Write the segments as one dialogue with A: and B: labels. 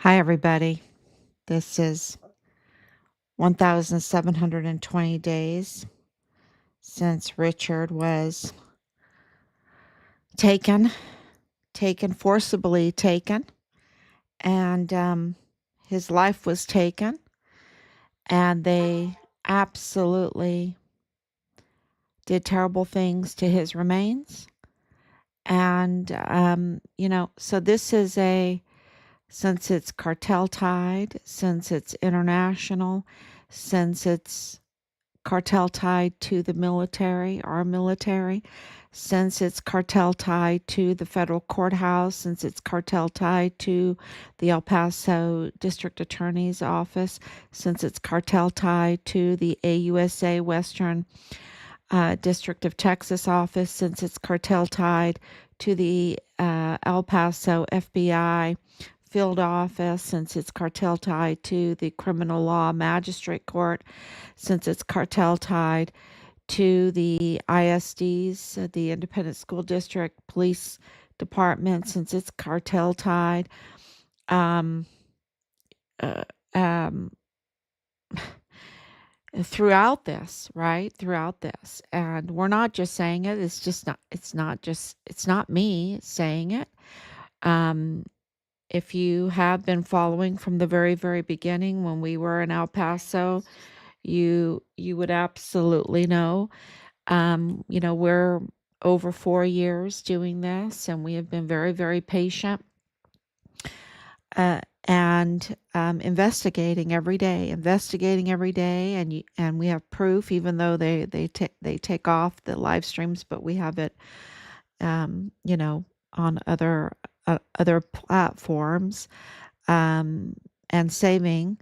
A: Hi, everybody. This is 1,720 days since Richard was taken, forcibly taken, and his life was taken, and they absolutely did terrible things to his remains. And, so this is since it's cartel tied, since it's international, since it's cartel tied to the military, our military, since it's cartel tied to the federal courthouse, since it's cartel tied to the El Paso District Attorney's Office, since it's cartel tied to the AUSA Western District of Texas office, since it's cartel tied to the El Paso FBI field office, since it's cartel tied to the criminal law magistrate court, since it's cartel tied to the ISDs, the Independent School District Police Department, since it's cartel tied. Um, uh, um, Throughout this, right? Throughout this. And we're not just saying it. It's not me saying it. Um, if you have been following from the very, very beginning when we were in El Paso, you would absolutely know. We're over 4 years doing this, and we have been very, very patient and investigating every day, and we have proof, even though they take off the live streams, but we have it, on other platforms, and saving,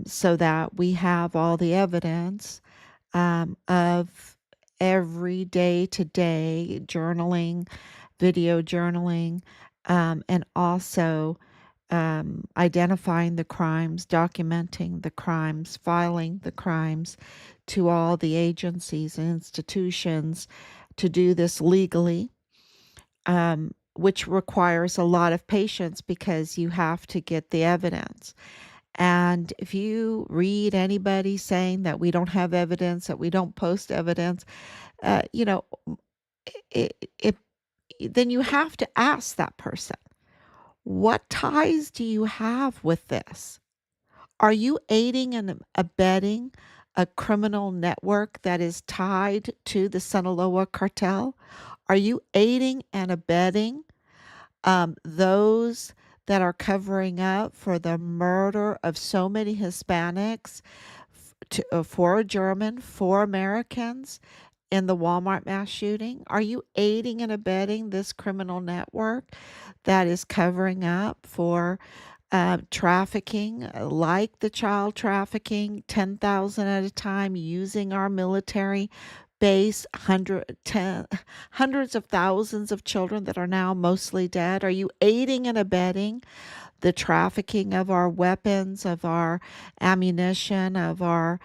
A: so that we have all the evidence of every day-to-day journaling, video journaling, and also identifying the crimes, documenting the crimes, filing the crimes to all the agencies and institutions to do this legally, which requires a lot of patience because you have to get the evidence. And if you read anybody saying that we don't have evidence, that we don't post evidence, uh, you know, it, then you have to ask that person, what ties do you have with this? Are you aiding and abetting a criminal network that is tied to the Sinaloa cartel? Are you aiding and abetting those that are covering up for the murder of so many Hispanics, four German, four Americans in the Walmart mass shooting? Are you aiding and abetting this criminal network that is covering up for trafficking, like the child trafficking, 10,000 at a time, using our military base, hundreds of thousands of children that are now mostly dead? Are you aiding and abetting the trafficking of our weapons, of our ammunition, of our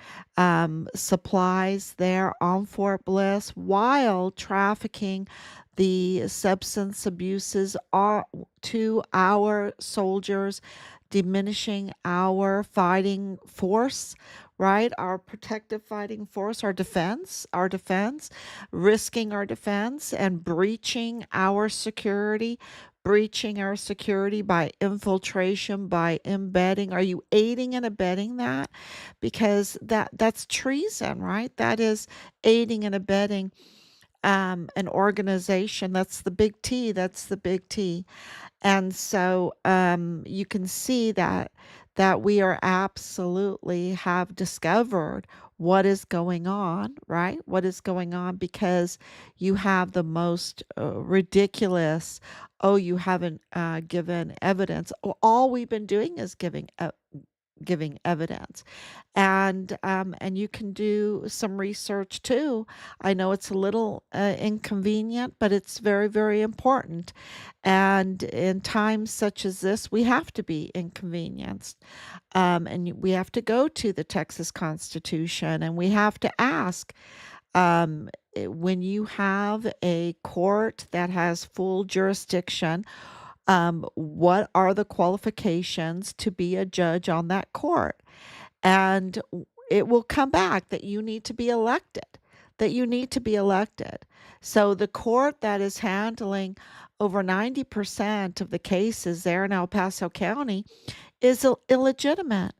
A: supplies there on Fort Bliss, while trafficking the substance abuses to our soldiers, diminishing our fighting force, right? Our protective fighting force, our defense, risking our defense and breaching our security by infiltration, by embedding. Are you aiding and abetting that? Because that's treason, right? That is aiding and abetting an organization. That's the big T. That's the big T. And so you can see that we are absolutely have discovered what is going on, right? What is going on, because you have the most ridiculous, oh, you haven't given evidence. All we've been doing is giving evidence. And you can do some research too. I know it's a little inconvenient, but it's very, very important. And in times such as this, we have to be inconvenienced. And we have to go to the Texas Constitution, and we have to ask, when you have a court that has full jurisdiction, What are the qualifications to be a judge on that court? And it will come back that you need to be elected, that you need to be elected. So the court that is handling over 90% of the cases there in El Paso County is illegitimate.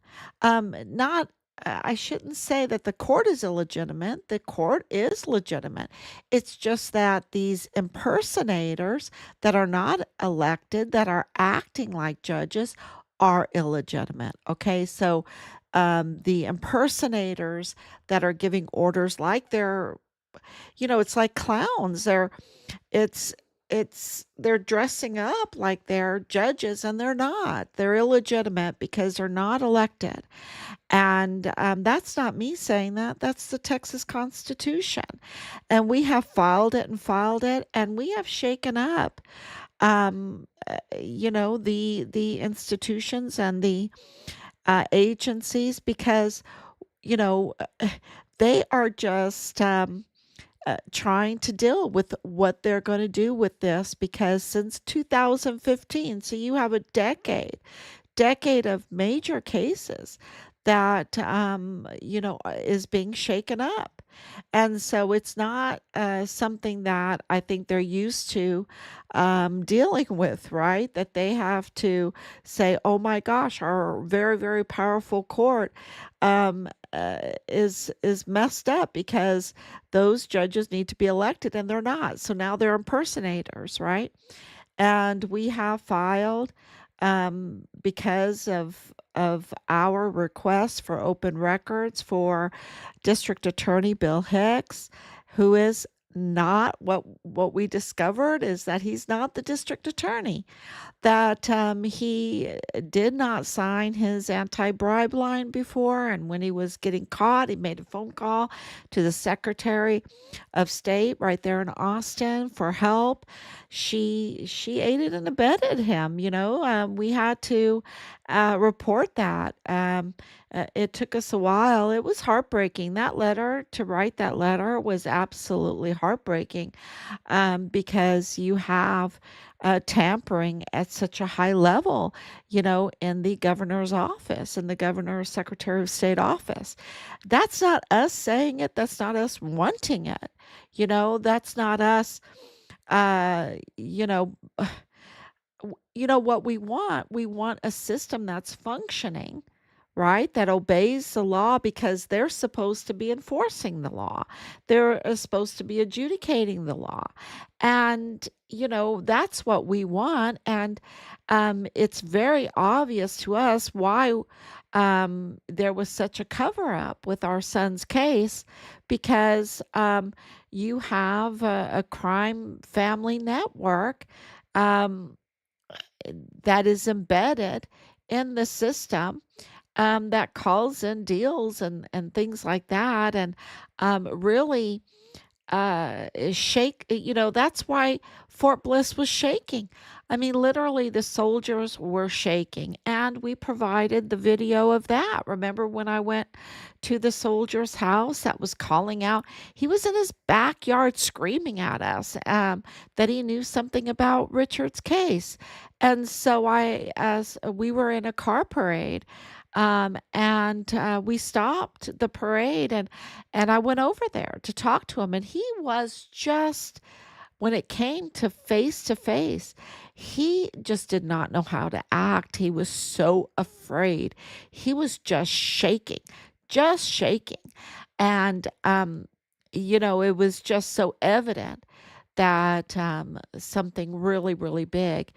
A: Not, I shouldn't say that the court is illegitimate. The court is legitimate. It's just that these impersonators that are not elected, that are acting like judges, are illegitimate. Okay, so the impersonators that are giving orders like they're, it's like clowns. It's they're dressing up like they're judges and they're not. They're illegitimate because they're not elected. And that's not me saying that. That's the Texas Constitution. And we have filed it, and we have shaken up, the institutions and the agencies because, you know, they are just trying to deal with what they're going to do with this because since 2015, so you have a decade of major cases that is being shaken up. And so it's not something that I think they're used to dealing with, right? That they have to say, oh my gosh, our very, very powerful court is messed up because those judges need to be elected and they're not. So now they're impersonators, right? And we have filed because of our request for open records for District Attorney Bill Hicks, who is not what we discovered is that he's not the district attorney, that he did not sign his anti-bribe line before, and when he was getting caught, he made a phone call to the Secretary of State right there in Austin for help. She aided and abetted him. We had to report that. It took us a while. It was heartbreaking. To write that letter was absolutely heartbreaking because you have tampering at such a high level, in the governor's office, in the governor's Secretary of State office. That's not us saying it. That's not us wanting it. That's not us, uh, you know, what we want. We want a system that's functioning, right? That obeys the law because they're supposed to be enforcing the law. They're supposed to be adjudicating the law. And, that's what we want. And it's very obvious to us why there was such a cover up with our son's case because you have a crime family network. Um, that is embedded in the system that calls in deals and things like that. And really that's why Fort Bliss was shaking. I mean, literally, the soldiers were shaking, and we provided the video of that. Remember when I went to the soldier's house that was calling out? He was in his backyard screaming at us that he knew something about Richard's case. And so as we were in a car parade, and we stopped the parade and I went over there to talk to him, and he was just, when it came to face, he just did not know how to act. He was so afraid. He was just shaking, just shaking. And, it was just so evident that something really, really big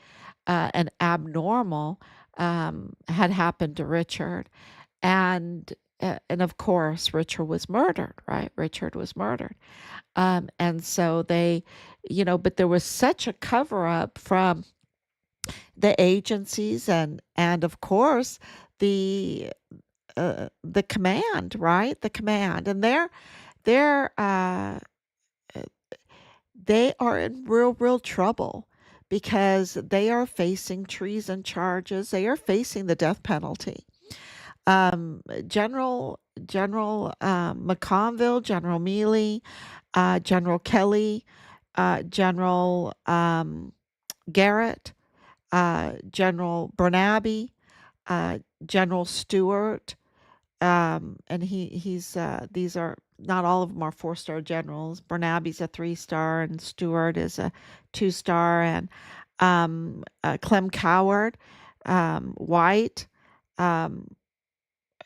A: and abnormal had happened to Richard. And of course, Richard was murdered, right? Richard was murdered. And so but there was such a cover up from the agencies and of course the command, right? The command, and they're they are in real trouble because they are facing treason charges. They are facing the death penalty. General McConville, General Mealy, General Kelly, General Garrett, General Bernabe, uh, General Stewart, and he's these are not all of them are 4-star generals. Bernabe's a 3-star, and Stewart is a 2-star, and Clem Coward, White. Um,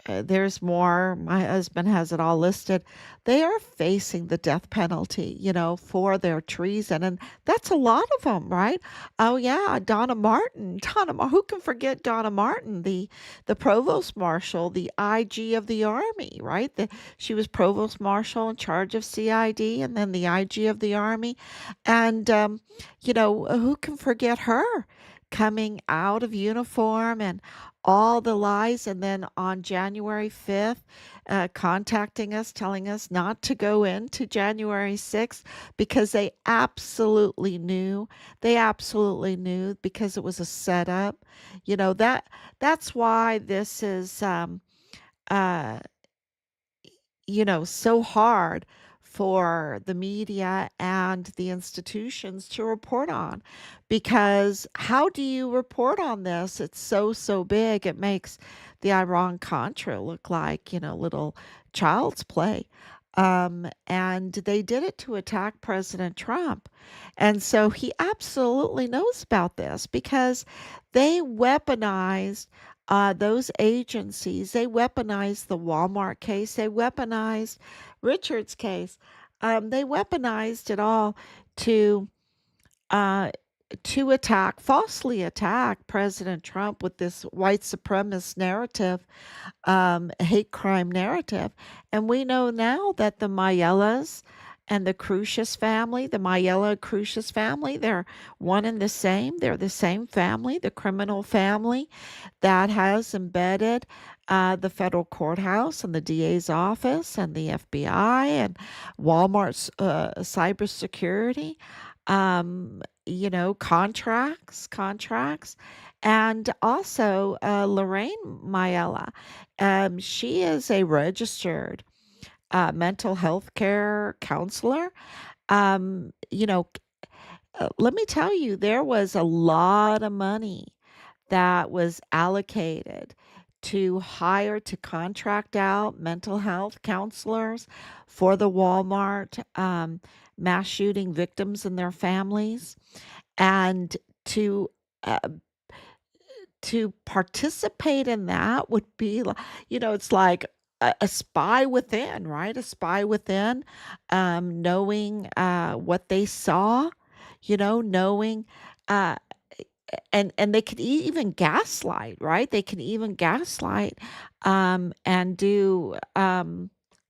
A: there's more. My husband has it all listed. They are facing the death penalty, for their treason. And that's a lot of them, right? Oh, yeah. Donna Martin. Who can forget Donna Martin, the provost marshal, the IG of the Army, right? She was provost marshal in charge of CID and then the IG of the Army. And, who can forget her? Coming out of uniform and all the lies, and then on January 5th, contacting us, telling us not to go into January 6th because they absolutely knew because it was a setup. That's why this is uh so hard for the media and the institutions to report on, because how do you report on this? It's so big. It makes the Iran Contra look like, little child's play. And they did it to attack President Trump. And so he absolutely knows about this because they weaponized those agencies. They weaponized the Walmart case. They weaponized Richard's case. They weaponized it all to uh, falsely attack President Trump with this white supremacist narrative, hate crime narrative. And we know now that the Mayellas and the Crucius family, the Mayella Crucius family, they're one and the same. They're the same family, the criminal family that has embedded the federal courthouse and the DA's office and the FBI and Walmart's cybersecurity, contracts. And also Lorraine Mayella. She is a registered mental health care counselor. Let me tell you, there was a lot of money that was allocated to contract out mental health counselors for the Walmart mass shooting victims and their families, and uh, to participate in that would be it's like a spy within, right? A spy within, knowing what they saw, knowing uh, and they could even gaslight, right? They can even gaslight, and do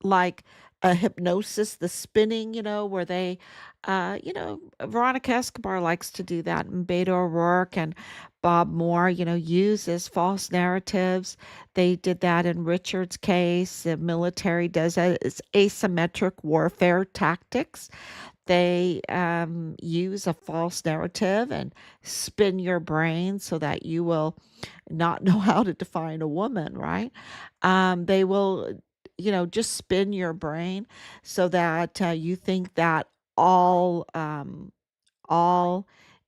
A: like a hypnosis, the spinning, where they, Veronica Escobar likes to do that, and Beto O'Rourke and Bob Moore, uses false narratives. They did that in Richard's case. The military does it. It's asymmetric warfare tactics. They use a false narrative and spin your brain so that you will not know how to define a woman, right? They will, just spin your brain so that you think that all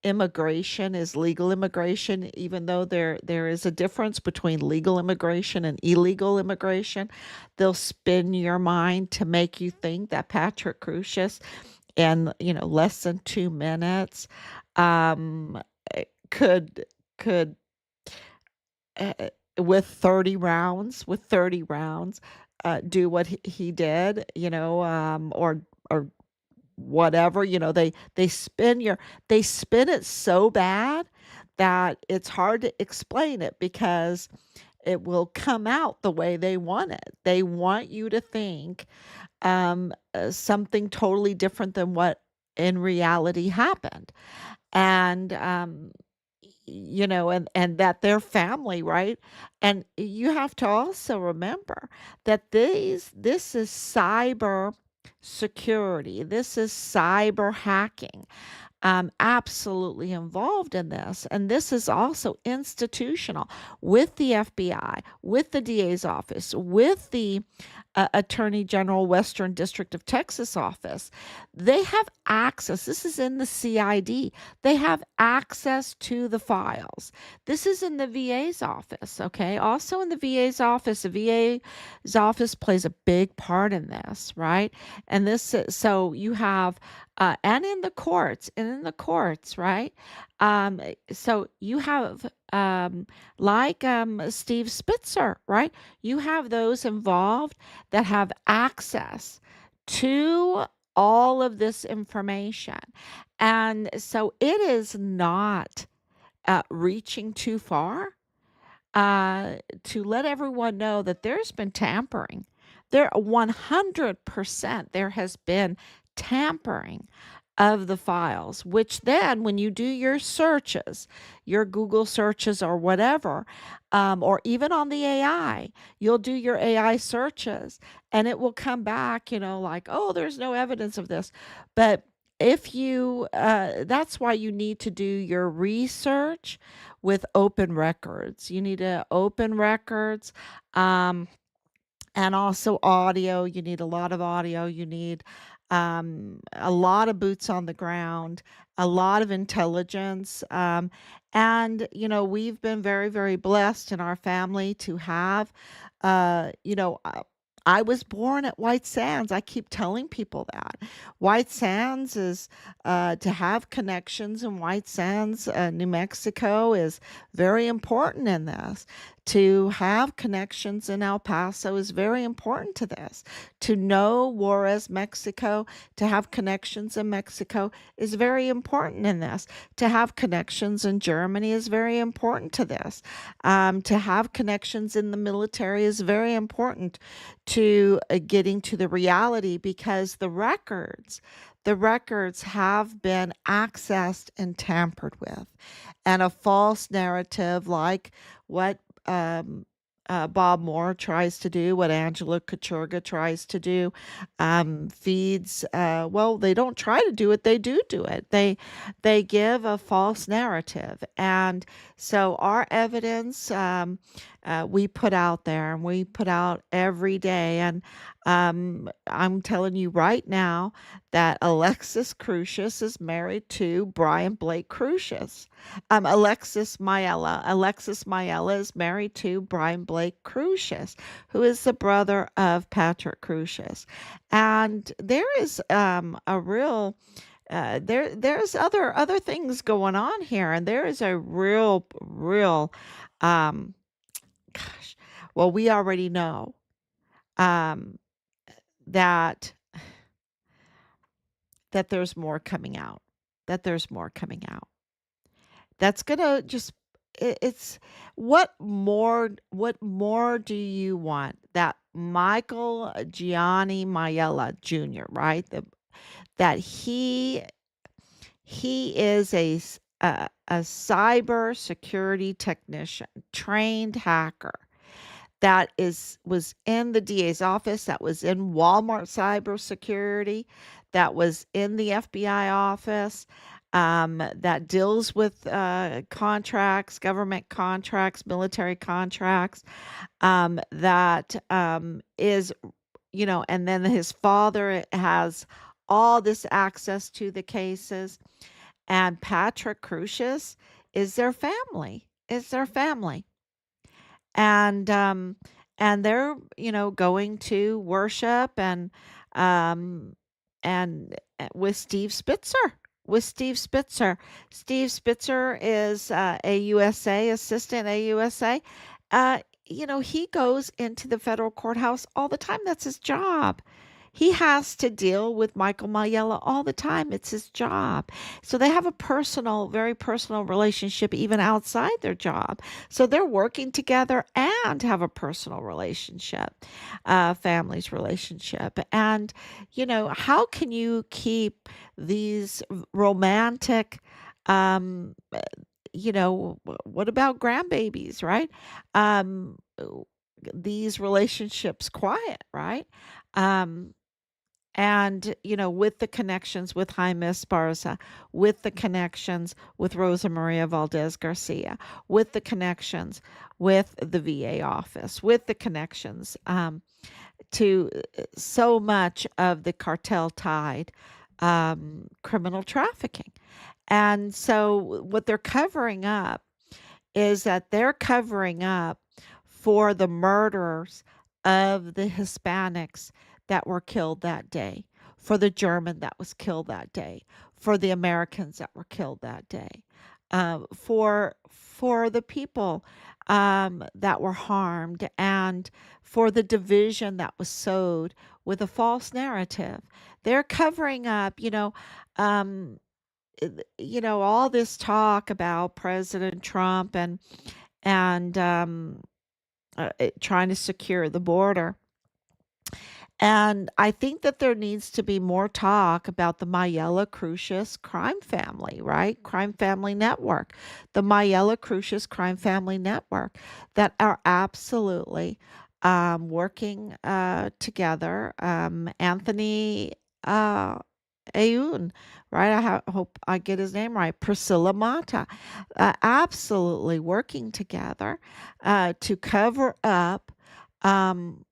A: immigration is legal immigration, even though there is a difference between legal immigration and illegal immigration. They'll spin your mind to make you think that Patrick Crusius in less than 2 minutes um could uh, with 30 rounds do what he did, or whatever. They spin it so bad that it's hard to explain it, because it will come out the way they want it. They want you to think something totally different than what in reality happened. And and that their family, right? And you have to also remember that this is cyber security. This is cyber hacking. absolutely involved in this. And this is also institutional with the FBI, with the DA's office, with the Attorney General Western District of Texas office. They have access. This is in the CID. They have access to the files. This is in the VA's office, okay? Also in the VA's office, the VA's office plays a big part in this, right? And this, so you have, and in the courts, right? Um, so you have, like Steve Spitzer, right? You have those involved that have access to all of this information. And so it is not reaching too far to let everyone know that there's been tampering. There 100% there has been tampering of the files, which then when you do your searches, your Google searches or whatever, or even on the AI, you'll do your AI searches and it will come back, like, oh, there's no evidence of this. But if you, that's why you need to do your research with open records. You need to open records. Um, and also audio. You need a lot of audio. You need a lot of boots on the ground, a lot of intelligence. And, we've been very, very blessed in our family to have, uh, you know, uh, I was born at White Sands. I keep telling people that. White Sands is to have connections in White Sands, New Mexico is very important in this. To have connections in El Paso is very important to this. To know Juarez, Mexico, to have connections in Mexico is very important in this. To have connections in Germany is very important to this. To have connections in the military is very important to getting to the reality because the records have been accessed and tampered with. And a false narrative like what um, Bob Moore tries to do, what Angela Kachurga tries to do, feeds. Well, they don't try to do it; they do it. They give a false narrative, and so our evidence we put out there, and we put out every day. And I'm telling you right now that Alexis Crucius is married to Brian Blake Crucius. Alexis Mayella is married to Brian Blake Crucius, who is the brother of Patrick Crucius. And there is a real there's other things going on here, and there is a real um gosh, well, we already know um that there's more coming out. That there's more coming out. That's gonna just it's what more do you want? That Michael Gianni Maiella Jr., right? That he is a cyber security technician, trained hacker that was in the DA's office, that was in Walmart cybersecurity, that was in the FBI office, that deals with contracts, government contracts, military contracts, that is, and then his father has all this access to the cases. And Patrick Crucius is their family, and they're going to worship um with Steve Spitzer is a USA assistant AUSA. He goes into the federal courthouse all the time. That's his job. He has to deal with Michael Mayella all the time. It's his job. So they have a very personal relationship even outside their job. So they're working together and have a personal relationship, family's relationship. And, how can you keep these romantic, um, what about grandbabies, right? Um, these relationships quiet, right? Um, And, with the connections with Jaime Esparza, with the connections with Rosa Maria Valdez Garcia, with the connections with the VA office, with the connections to so much of the cartel tied criminal trafficking. And so, what they're covering up is that they're covering up for the murders of the Hispanics that were killed that day, for the German that was killed that day, for the Americans that were killed that day, for the people that were harmed, and for the division that was sowed with a false narrative. They're covering up, um, all this talk about President Trump and trying to secure the border. And I think that there needs to be more talk about the Mayela Crucius crime family, right? Crime family network, the Mayela Crucius crime family network that are absolutely working together. Anthony uh, Aoun, right? Hope I get his name right. Priscilla Mata, absolutely working together to cover up um,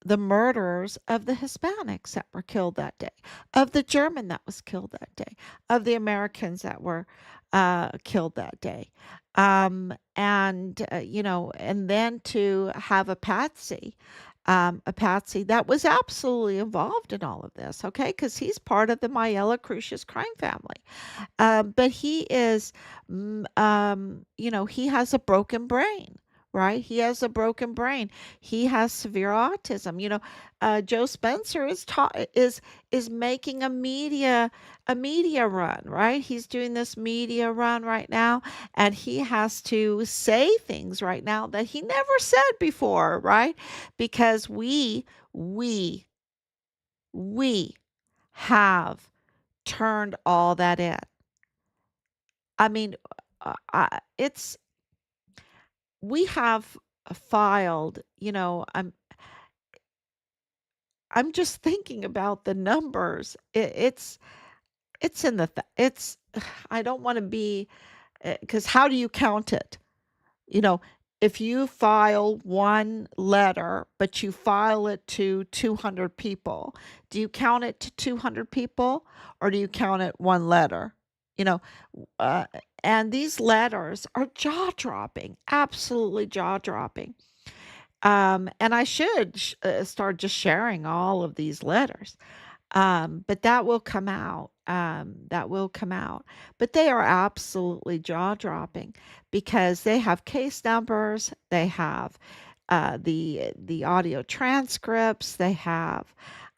A: the murders of the Hispanics that were killed that day, of the German that was killed that day, of the Americans that were killed that day. And then to have a Patsy that was absolutely involved in all of this, okay? Because he's part of the Mayela Crucius crime family. But he is, he has a broken brain, right? He has a broken brain. He has severe autism. Joe Spencer is making a media run, right? He's doing this media run right now, and he has to say things right now that he never said before, right? Because we have turned all that in. I mean, it's we have filed, I'm just thinking about the numbers. It's in the it's I don't want to be because how do you count it? You know, if you file one letter, but you file it to 200 people, do you count it to 200 people or do you count it one letter? You know, uh, and these letters are jaw dropping, absolutely jaw dropping. And I should start just sharing all of these letters. But that will come out. That will come out. But they are absolutely jaw dropping because they have case numbers, they have the audio transcripts, they have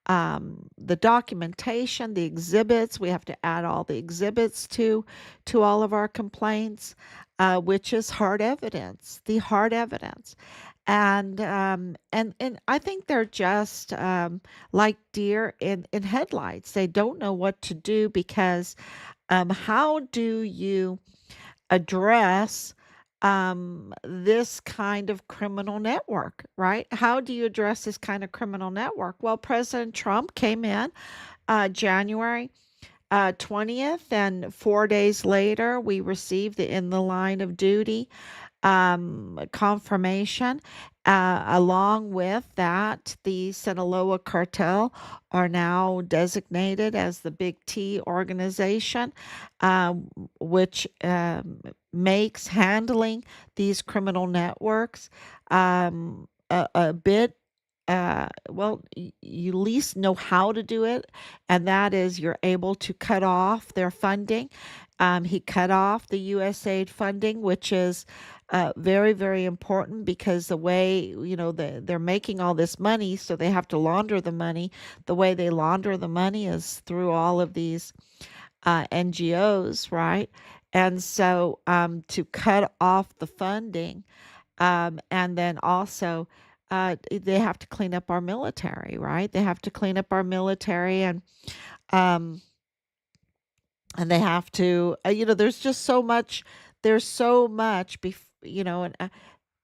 A: the documentation, the exhibits. We have to add all the exhibits to all of our complaints, which is hard evidence, the hard evidence. And I think they're just like deer in headlights. They don't know what to do because how do you address this kind of criminal network, right? How do you address this kind of criminal network? Well, President Trump came in January 20th, and 4 days later, we received the in the line of duty confirmation. Along with that, the Sinaloa cartel are now designated as the Big T organization, which makes handling these criminal networks a bit. Well, you at least know how to do it, and that is you're able to cut off their funding. He cut off the USAID funding, which is very, very important because the way, they're making all this money, so they have to launder the money. The way they launder the money is through all of these NGOs, right? And so to cut off the funding, and then also they have to clean up our military, right? They have to clean up our military um, and they have to, there's just so much, there's so much, and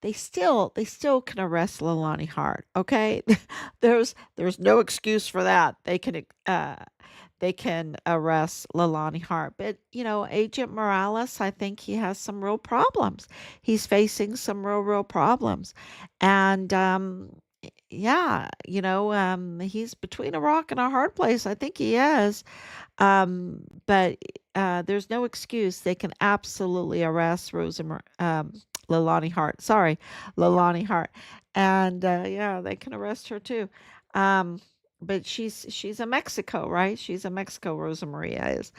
A: they still can arrest Leilani Hart. Okay, there's no excuse for that. They can arrest Leilani Hart, but Agent Morales, I think he has some real problems. He's facing some real problems, and yeah, he's between a rock and a hard place. I think he is. But there's no excuse. They can absolutely arrest Leilani Hart. Sorry, Leilani Hart, and yeah, they can arrest her too. Um, but she's a Mexico, right? She's a Mexico. Rosa Maria is.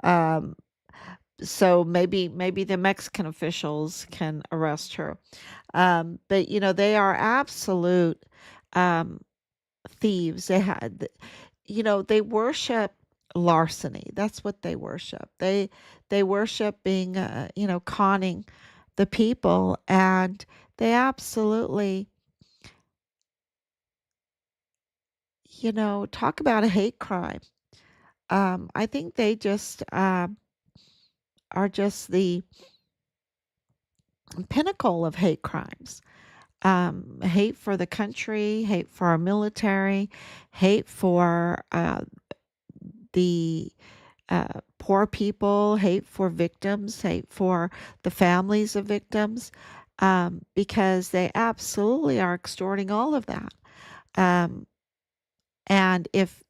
A: Um, so maybe the Mexican officials can arrest her. But they are absolute um, thieves. They worship larceny. That's what they worship. They worship being conning the people, and they absolutely talk about a hate crime. I think they just are just the pinnacle of hate crimes. Hate for the country, hate for our military, hate for the poor people, hate for victims, hate for the families of victims, because they absolutely are extorting all of that. Um, and if,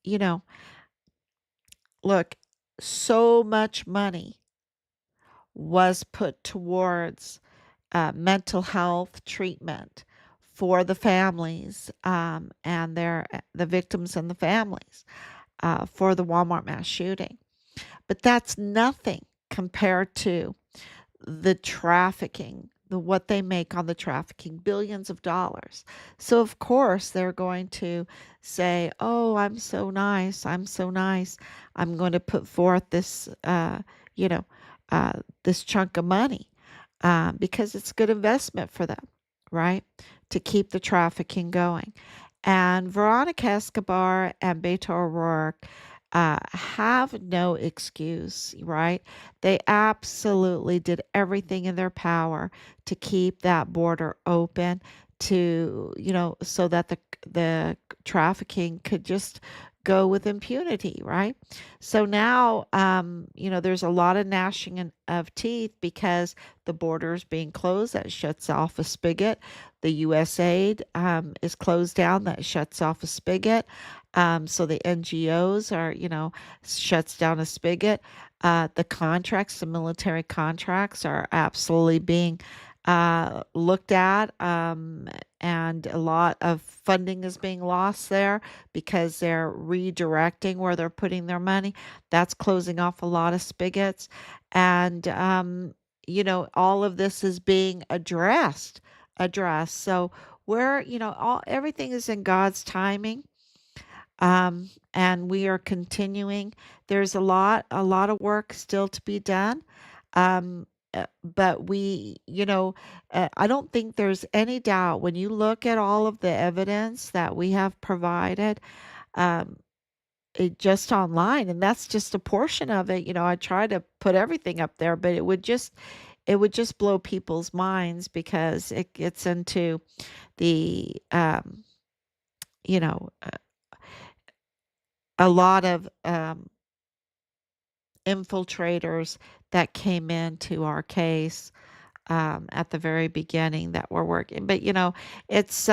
A: look, so much money was put towards mental health treatment for the families and the victims and the families for the Walmart mass shooting. But that's nothing compared to the trafficking, what they make on the trafficking, billions of dollars. So of course they're going to say, "Oh, I'm so nice. I'm so nice. I'm going to put forth you know, this chunk of money because it's good investment for them, right? To keep the trafficking going." And Veronica Escobar and Beto O'Rourke have no excuse, right? They absolutely did everything in their power to keep that border open so that the trafficking could just go with impunity, right? So now, there's a lot of of teeth because the border is being closed. That shuts off a spigot. The USAID is closed down. That shuts off a spigot. So the NGOs shuts down a spigot. The military contracts are absolutely being looked at, and a lot of funding is being lost there because they're redirecting where they're putting their money. That's closing off a lot of spigots. And, all of this is being addressed. So everything is in God's timing. And we are continuing. There's a lot of work still to be done. But I don't think there's any doubt when you look at all of the evidence that we have provided, um, just online, and that's just a portion of it. I try to put everything up there, but it would just blow people's minds because it gets into the you know a lot of infiltrators that came into our case at the very beginning that were working. But it's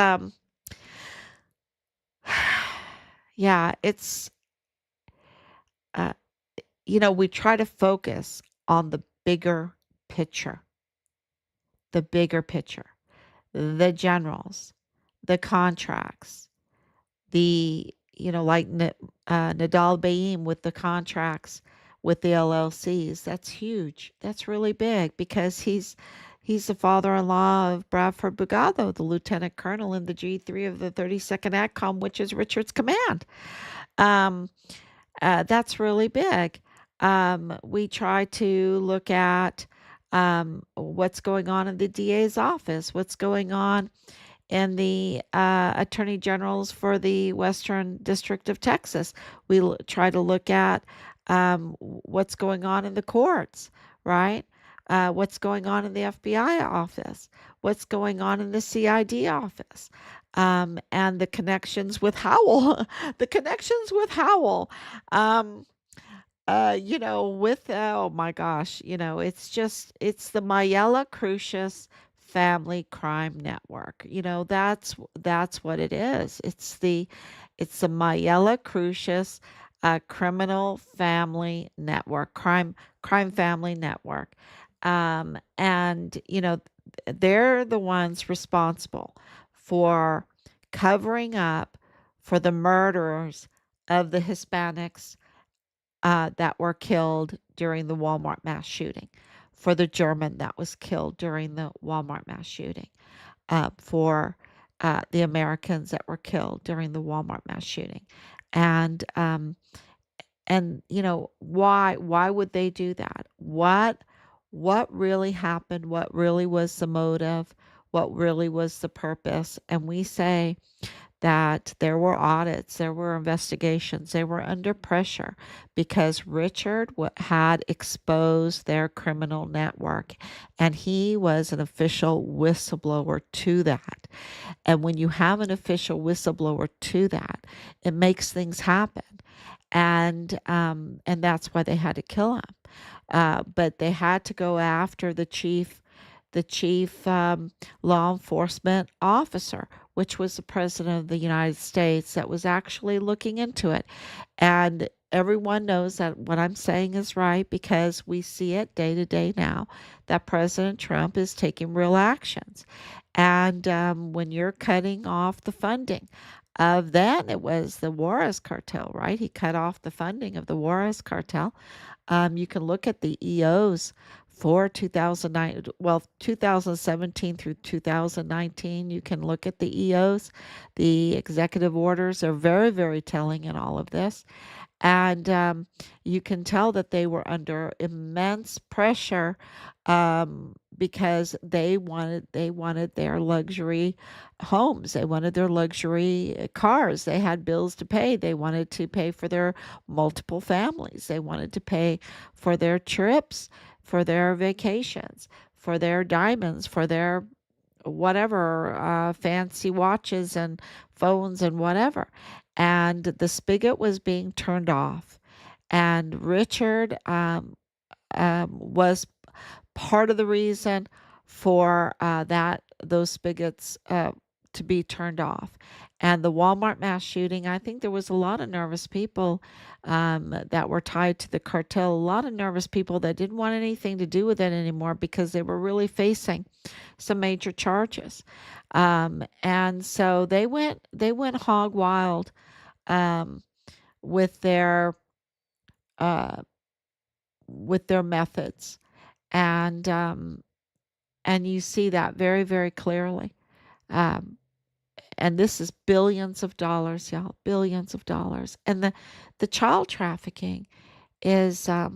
A: yeah, it's uh, we try to focus on picture, the bigger picture, the generals, the contracts, like Nadal Baim with the contracts with the LLCs. That's huge. That's really big because he's the father-in-law of Bradford Bugado, the lieutenant colonel in the G3 of the 32nd ATCOM, which is Richard's command. Um, that's really big. We try to look at what's going on in the DA's office, what's going on in the attorney generals for the Western District of Texas. Try to look at what's going on in the courts, right? what's going on in the FBI office, what's going on in the CID office, and the connections with Howell, the connections with Howell. Um, with oh my gosh, it's the Mayella Crucius family crime network. That's what it is. It's the Mayella Crucius criminal family network, crime family network. And they're the ones responsible for covering up for the murders of the Hispanics that were killed during the Walmart mass shooting, for the German that was killed during the Walmart mass shooting, for the Americans that were killed during the Walmart mass shooting, and why would they do that? What really happened? What really was the motive? What really was the purpose? And we say that there were audits, there were investigations, they were under pressure because Richard had exposed their criminal network and he was an official whistleblower to that. And when you have an official whistleblower to that, it makes things happen. And that's why they had to kill him. But they had to go after the chief law enforcement officer, which was the president of the United States, that was actually looking into it. And everyone knows that what I'm saying is right because we see it day to day now that President Trump is taking real actions. And when you're cutting off the funding of then it was the Juarez cartel, right? He cut off the funding of the Juarez cartel. You can look at the EOs for 2009, well, 2017 through 2019. You can look at the EOs. The executive orders are very, very telling in all of this. And you can tell that they were under immense pressure because they wanted their luxury homes, they wanted their luxury cars, they had bills to pay, they wanted to pay for their multiple families, they wanted to pay for their trips, for their vacations, for their diamonds, for their whatever fancy watches and phones and whatever. And the spigot was being turned off. And Richard was part of the reason for that those spigots to be turned off. And the Walmart mass shooting, I think there was a lot of nervous people that were tied to the cartel, a lot of nervous people that didn't want anything to do with it anymore because they were really facing some major charges. And so they went hog wild um, with their uh, with their methods, and you see that very, very clearly. Um, and this is billions of dollars, y'all, billions of dollars. And the child trafficking is, how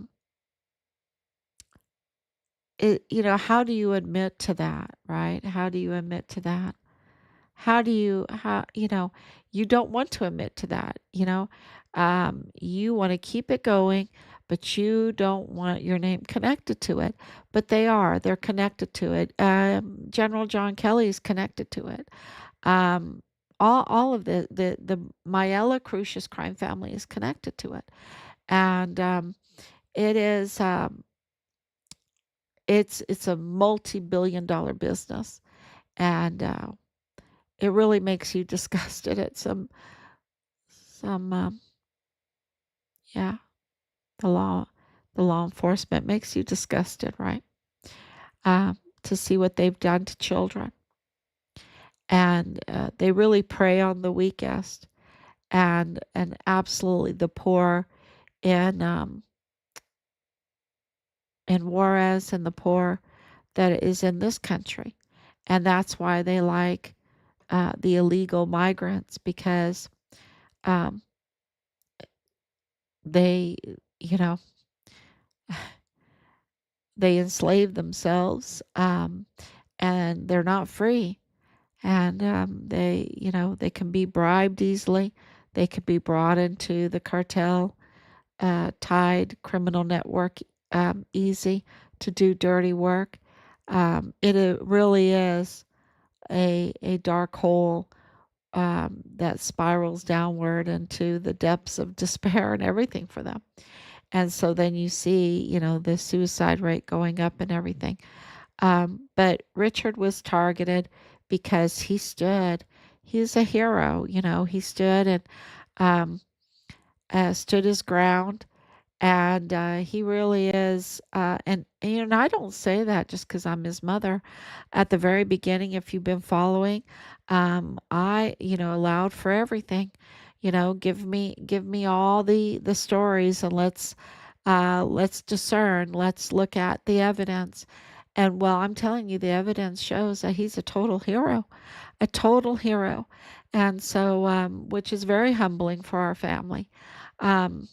A: do you admit to that, right? How do you admit to that? You don't want to admit to that, you want to keep it going, but you don't want your name connected to it. But they're connected to it. General John Kelly is connected to it. Um, all of the Mayella Crucius crime family is connected to it. And it is, it's a multi-billion dollar business. And it really makes you disgusted at some yeah, the law enforcement makes you disgusted, right? To see what they've done to children. And they really prey on the weakest, and absolutely the poor in in Juarez, and the poor that is in this country. And that's why they like the illegal migrants, because um, they, you know, they enslave themselves, and they're not free. And they can be bribed easily. They can be brought into the cartel tied criminal network easy. to do dirty work. It really is a dark hole that spirals downward into the depths of despair and everything for them. And so then you see, the suicide rate going up and everything. But Richard was targeted because he stood. He's a hero, He stood and um, stood his ground, and he really is. And I don't say that just because I'm his mother. At the very beginning, if you've been following, I allowed for everything. Give me all the stories, and let's discern. Let's look at the evidence. And well, I'm telling you, the evidence shows that he's a total hero. And so, which is very humbling for our family. Um,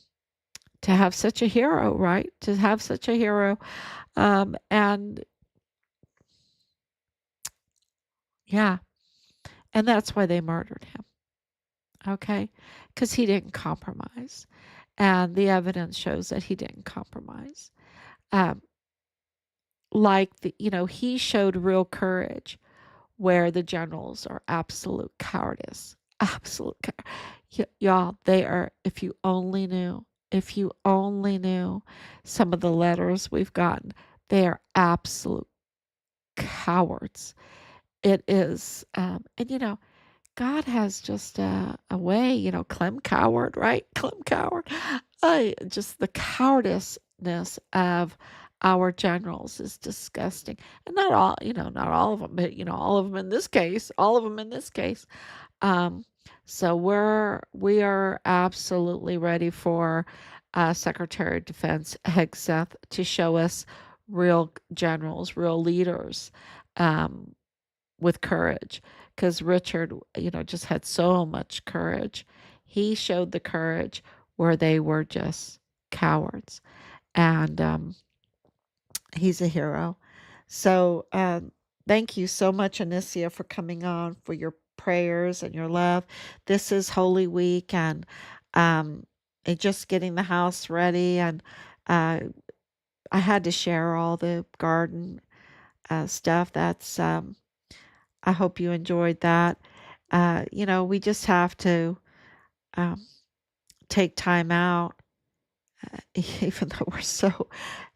A: to have such a hero, right? To have such a hero. And yeah, and that's why they murdered him, okay? Because he didn't compromise. And the evidence shows that he didn't compromise. Um, he showed real courage where the generals are absolute cowardice. Absolute y'all, they are, if you only knew some of the letters we've gotten, they are absolute cowards. It is, and God has just a way, Clem Coward, right? Clem Coward. Just the cowardiceness of our generals is disgusting. And not all of them, but, all of them in this case, all of them in this case. Um, so we are absolutely ready for Secretary of Defense Hegseth to show us real generals, real leaders, um, with courage. Because Richard, just had so much courage. He showed the courage where they were just cowards, and he's a hero. So thank you so much, Anicia, for coming on, for your prayers and your love. This is Holy Week, um, and just getting the house ready. And uh, I had to share all the garden stuff. I hope you enjoyed that. We just have to um, take time out, even though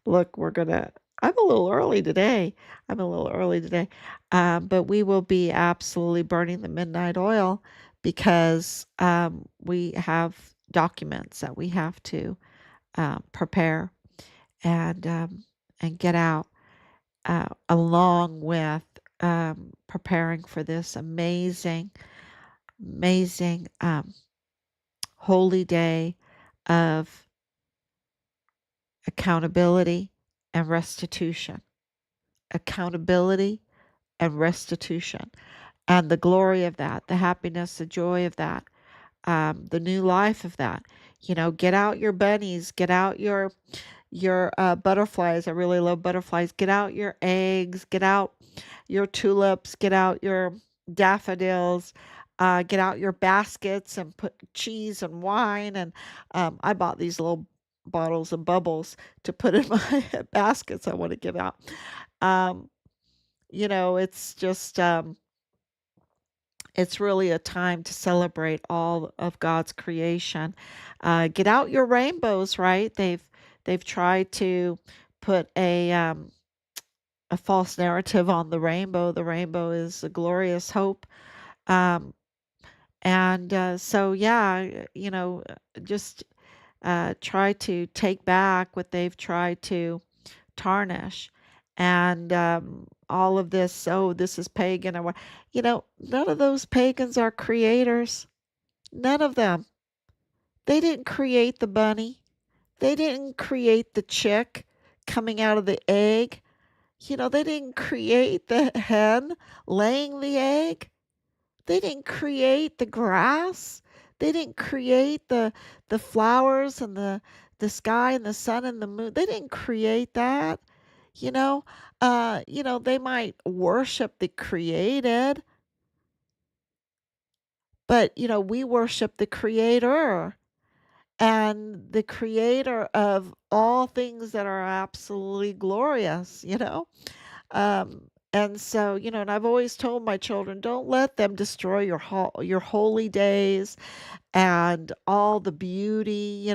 A: look, I'm a little early today. I'm a little early today. But we will be absolutely burning the midnight oil because we have documents that we have to prepare and get out, along with preparing for this amazing holy day of accountability and restitution. Accountability and restitution. And the glory of that, the happiness, the joy of that, the new life of that. Get out your bunnies, get out your butterflies. I really love butterflies. Get out your eggs, get out your tulips, get out your daffodils, get out your baskets and put cheese and wine. And I bought these little bottles of bubbles to put in my baskets I want to give out. Um, it's just, it's really a time to celebrate all of God's creation. Get out your rainbows, right? They've tried to put a false narrative on the rainbow. The rainbow is a glorious hope. Um, and so, yeah, just try to take back what they've tried to tarnish. And all of this, oh, this is pagan or what. None of those pagans are creators. None of them. They didn't create the bunny. They didn't create the chick coming out of the egg. They didn't create the hen laying the egg. They didn't create the grass. They didn't create the flowers and the sky and the sun and the moon. They didn't create that. You know, they might worship the created, but we worship the creator. and the creator of all things that are absolutely glorious, you know? And so, and I've always told my children, don't let them destroy your holy days and all the beauty,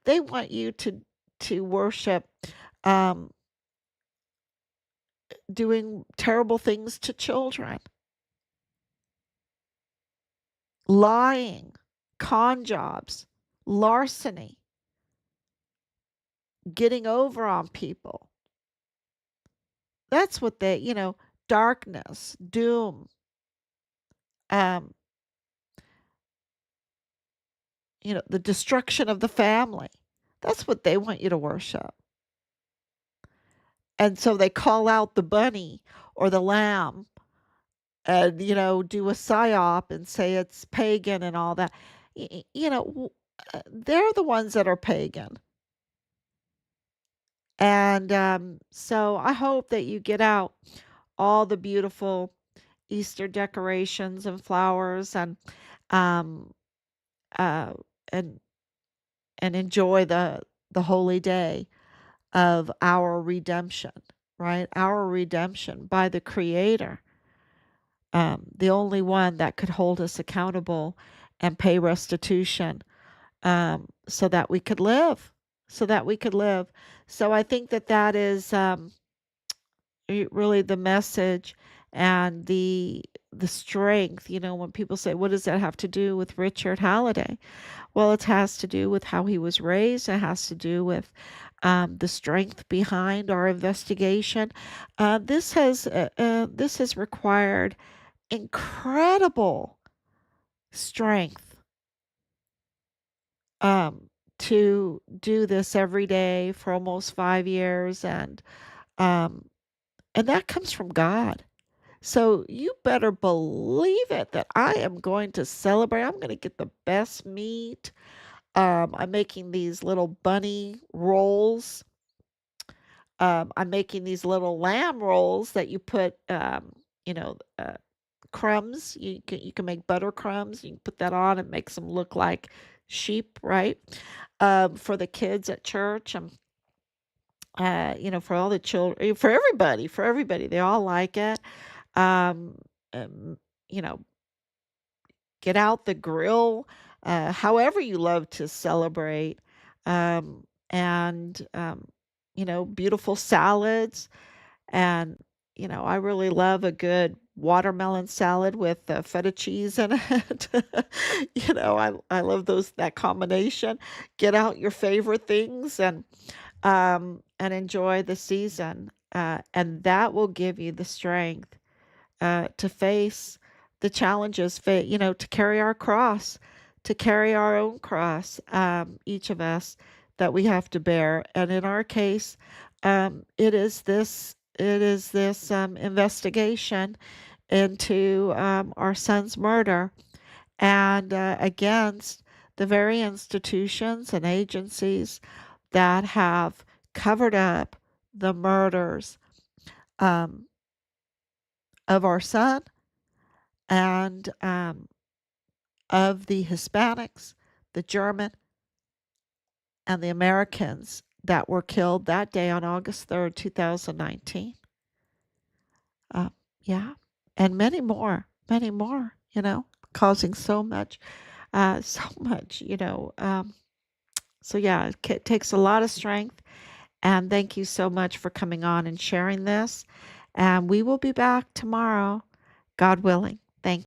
A: They want you to worship um doing terrible things to children, lying, con jobs, larceny, getting over on people. That's what darkness, doom, um, the destruction of the family. That's what they want you to worship. And so they call out the bunny or the lamb and, do a psyop and say it's pagan and all that. They're the ones that are pagan. And so I hope that you get out all the beautiful Easter decorations and flowers um, uh, and and enjoy the holy day of our redemption, right? Our redemption by the Creator, the only one that could hold us accountable and pay restitution, so that we could live, so that we could live. So I think that that is really the message and the strength. When people say, "What does that have to do with Richard Halliday?" Well, it has to do with how he was raised. It has to do with the strength behind our investigation. This has required incredible strength um, to do this every day for almost 5 years, um, and that comes from God. So you better believe it that I am going to celebrate. I'm going to get the best meat. I'm making these little bunny rolls. I'm making these little lamb rolls that you put, you know, uh, crumbs. You can make butter crumbs. You can put that on. It makes them look like sheep, right? For the kids at church, and for all the children, for everybody, they all like it. Um, um, you know, get out the grill, however you love to celebrate, and beautiful salads. And I really love a good watermelon salad with feta cheese in it. I love that combination. Get out your favorite things and enjoy the season, and that will give you the strength to face the challenges, to carry our cross, to carry our own cross, each of us that we have to bear. And in our case, it is this investigation into our son's murder and against the very institutions and agencies that have covered up the murders um, of our son and of the Hispanics, the German, and the Americans that were killed that day on August 3rd, 2019. Uh, yeah, and many more, causing so much, So, yeah, it takes a lot of strength. And thank you so much for coming on and sharing this. And we will be back tomorrow, God willing.